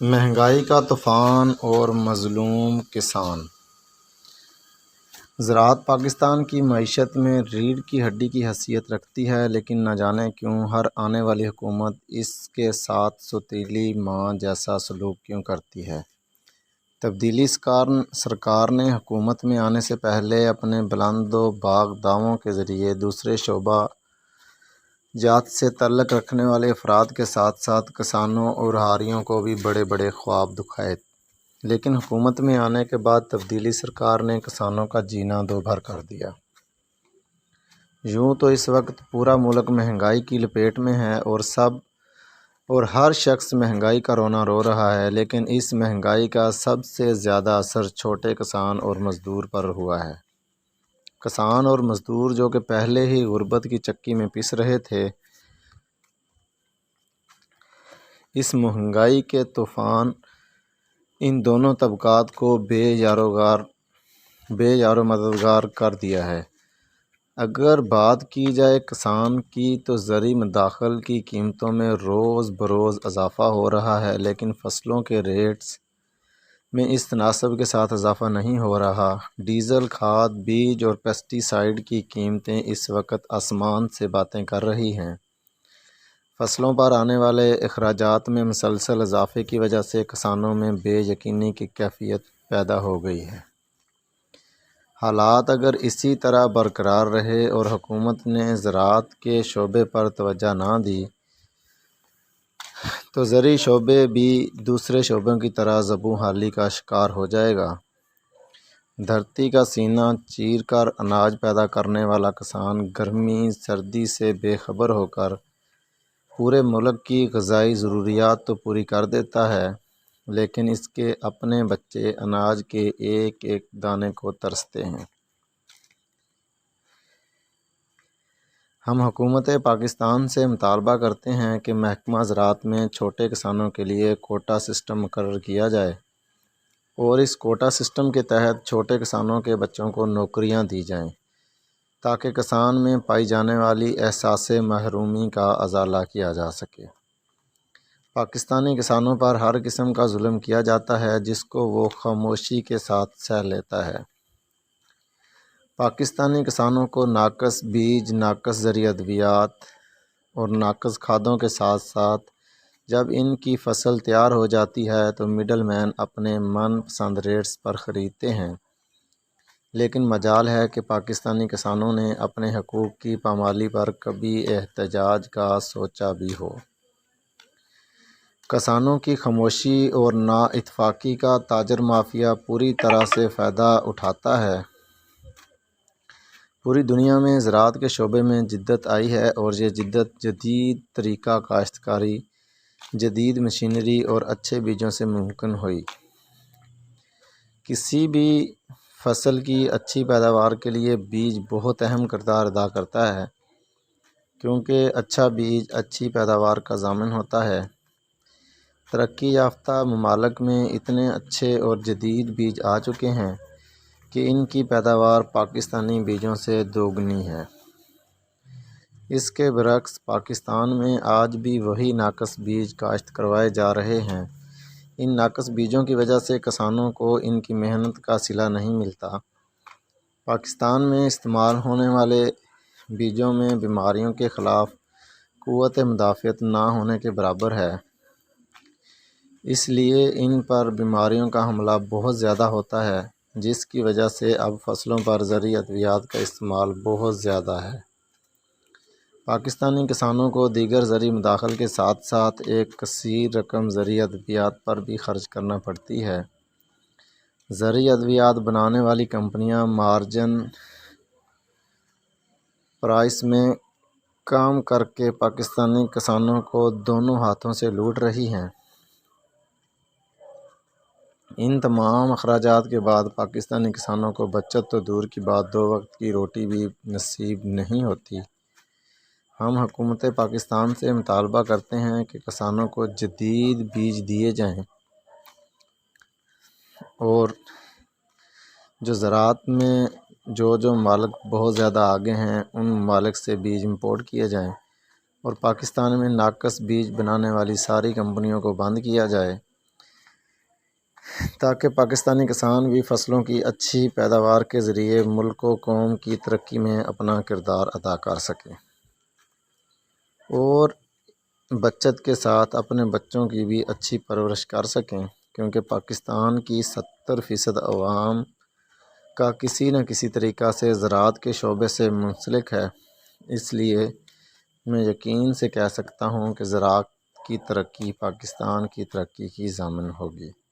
مہنگائی کا طوفان اور مظلوم کسان۔ زراعت پاکستان کی معیشت میں ریڑھ کی ہڈی کی حیثیت رکھتی ہے، لیکن نہ جانے کیوں ہر آنے والی حکومت اس کے ساتھ سوتیلی ماں جیسا سلوک کیوں کرتی ہے۔ تبدیلی سرکار نے حکومت میں آنے سے پہلے اپنے بلند و باغ دعووں کے ذریعے دوسرے شعبہ جات سے تعلق رکھنے والے افراد کے ساتھ ساتھ کسانوں اور حاریوں کو بھی بڑے بڑے خواب دکھائے، لیکن حکومت میں آنے کے بعد تبدیلی سرکار نے کسانوں کا جینا دوبھر کر دیا۔ یوں تو اس وقت پورا ملک مہنگائی کی لپیٹ میں ہے اور ہر شخص مہنگائی کا رونا رو رہا ہے، لیکن اس مہنگائی کا سب سے زیادہ اثر چھوٹے کسان اور مزدور پر ہوا ہے۔ کسان اور مزدور جو کہ پہلے ہی غربت کی چکی میں پس رہے تھے، اس مہنگائی کے طوفان ان دونوں طبقات کو بے یار و مددگار کر دیا ہے۔ اگر بات کی جائے کسان کی تو زرعی مداخل کی قیمتوں میں روز بروز اضافہ ہو رہا ہے، لیکن فصلوں کے ریٹس میں اس تناسب کے ساتھ اضافہ نہیں ہو رہا۔ ڈیزل، کھاد، بیج اور پیسٹی سائیڈ کی قیمتیں اس وقت آسمان سے باتیں کر رہی ہیں۔ فصلوں پر آنے والے اخراجات میں مسلسل اضافے کی وجہ سے کسانوں میں بے یقینی کی کیفیت پیدا ہو گئی ہے۔ حالات اگر اسی طرح برقرار رہے اور حکومت نے زراعت کے شعبے پر توجہ نہ دی تو زرعی شعبے بھی دوسرے شعبوں کی طرح زبوں حالی کا شکار ہو جائے گا۔ دھرتی کا سینہ چیر کر اناج پیدا کرنے والا کسان گرمی سردی سے بے خبر ہو کر پورے ملک کی غذائی ضروریات تو پوری کر دیتا ہے، لیکن اس کے اپنے بچے اناج کے ایک ایک دانے کو ترستے ہیں۔ ہم حکومت پاکستان سے مطالبہ کرتے ہیں کہ محکمہ زراعت میں چھوٹے کسانوں کے لیے کوٹا سسٹم مقرر کیا جائے اور اس کوٹا سسٹم کے تحت چھوٹے کسانوں کے بچوں کو نوکریاں دی جائیں تاکہ کسان میں پائی جانے والی احساس محرومی کا ازالہ کیا جا سکے۔ پاکستانی کسانوں پر ہر قسم کا ظلم کیا جاتا ہے جس کو وہ خاموشی کے ساتھ سہ لیتا ہے۔ پاکستانی کسانوں کو ناقص بیج، ناقص زرعی ادویات اور ناقص کھادوں کے ساتھ ساتھ جب ان کی فصل تیار ہو جاتی ہے تو مڈل مین اپنے من پسند ریٹس پر خریدتے ہیں، لیکن مجال ہے کہ پاکستانی کسانوں نے اپنے حقوق کی پامالی پر کبھی احتجاج کا سوچا بھی ہو۔ کسانوں کی خاموشی اور نا اتفاقی کا تاجر مافیا پوری طرح سے فائدہ اٹھاتا ہے۔ پوری دنیا میں زراعت کے شعبے میں جدت آئی ہے اور یہ جدت جدید طریقہ کاشتکاری، جدید مشینری اور اچھے بیجوں سے ممکن ہوئی۔ کسی بھی فصل کی اچھی پیداوار کے لیے بیج بہت اہم کردار ادا کرتا ہے، کیونکہ اچھا بیج اچھی پیداوار کا ضامن ہوتا ہے۔ ترقی یافتہ ممالک میں اتنے اچھے اور جدید بیج آ چکے ہیں کہ ان کی پیداوار پاکستانی بیجوں سے دوگنی ہے۔ اس کے برعکس پاکستان میں آج بھی وہی ناقص بیج کاشت کروائے جا رہے ہیں۔ ان ناقص بیجوں کی وجہ سے کسانوں کو ان کی محنت کا صلہ نہیں ملتا۔ پاکستان میں استعمال ہونے والے بیجوں میں بیماریوں کے خلاف قوت مدافعت نہ ہونے کے برابر ہے، اس لیے ان پر بیماریوں کا حملہ بہت زیادہ ہوتا ہے، جس کی وجہ سے اب فصلوں پر زرعی ادویات کا استعمال بہت زیادہ ہے۔ پاکستانی کسانوں کو دیگر زرعی مداخل کے ساتھ ساتھ ایک کثیر رقم زرعی ادویات پر بھی خرچ کرنا پڑتی ہے۔ زرعی ادویات بنانے والی کمپنیاں مارجن پرائس میں کام کر کے پاکستانی کسانوں کو دونوں ہاتھوں سے لوٹ رہی ہیں۔ ان تمام اخراجات کے بعد پاکستانی کسانوں کو بچت تو دور کی بات، دو وقت کی روٹی بھی نصیب نہیں ہوتی۔ ہم حکومت پاکستان سے مطالبہ کرتے ہیں کہ کسانوں کو جدید بیج دیے جائیں اور جو زراعت میں جو ممالک بہت زیادہ آگے ہیں ان ممالک سے بیج امپورٹ کیے جائیں اور پاکستان میں ناقص بیج بنانے والی ساری کمپنیوں کو بند کیا جائے۔ تاکہ پاکستانی کسان بھی فصلوں کی اچھی پیداوار کے ذریعے ملک و قوم کی ترقی میں اپنا کردار ادا کر سکیں اور بچت کے ساتھ اپنے بچوں کی بھی اچھی پرورش کر سکیں، کیونکہ پاکستان کی 70% عوام کا کسی نہ کسی طریقہ سے زراعت کے شعبے سے منسلک ہے۔ اس لیے میں یقین سے کہہ سکتا ہوں کہ زراعت کی ترقی پاکستان کی ترقی کی ضامن ہوگی۔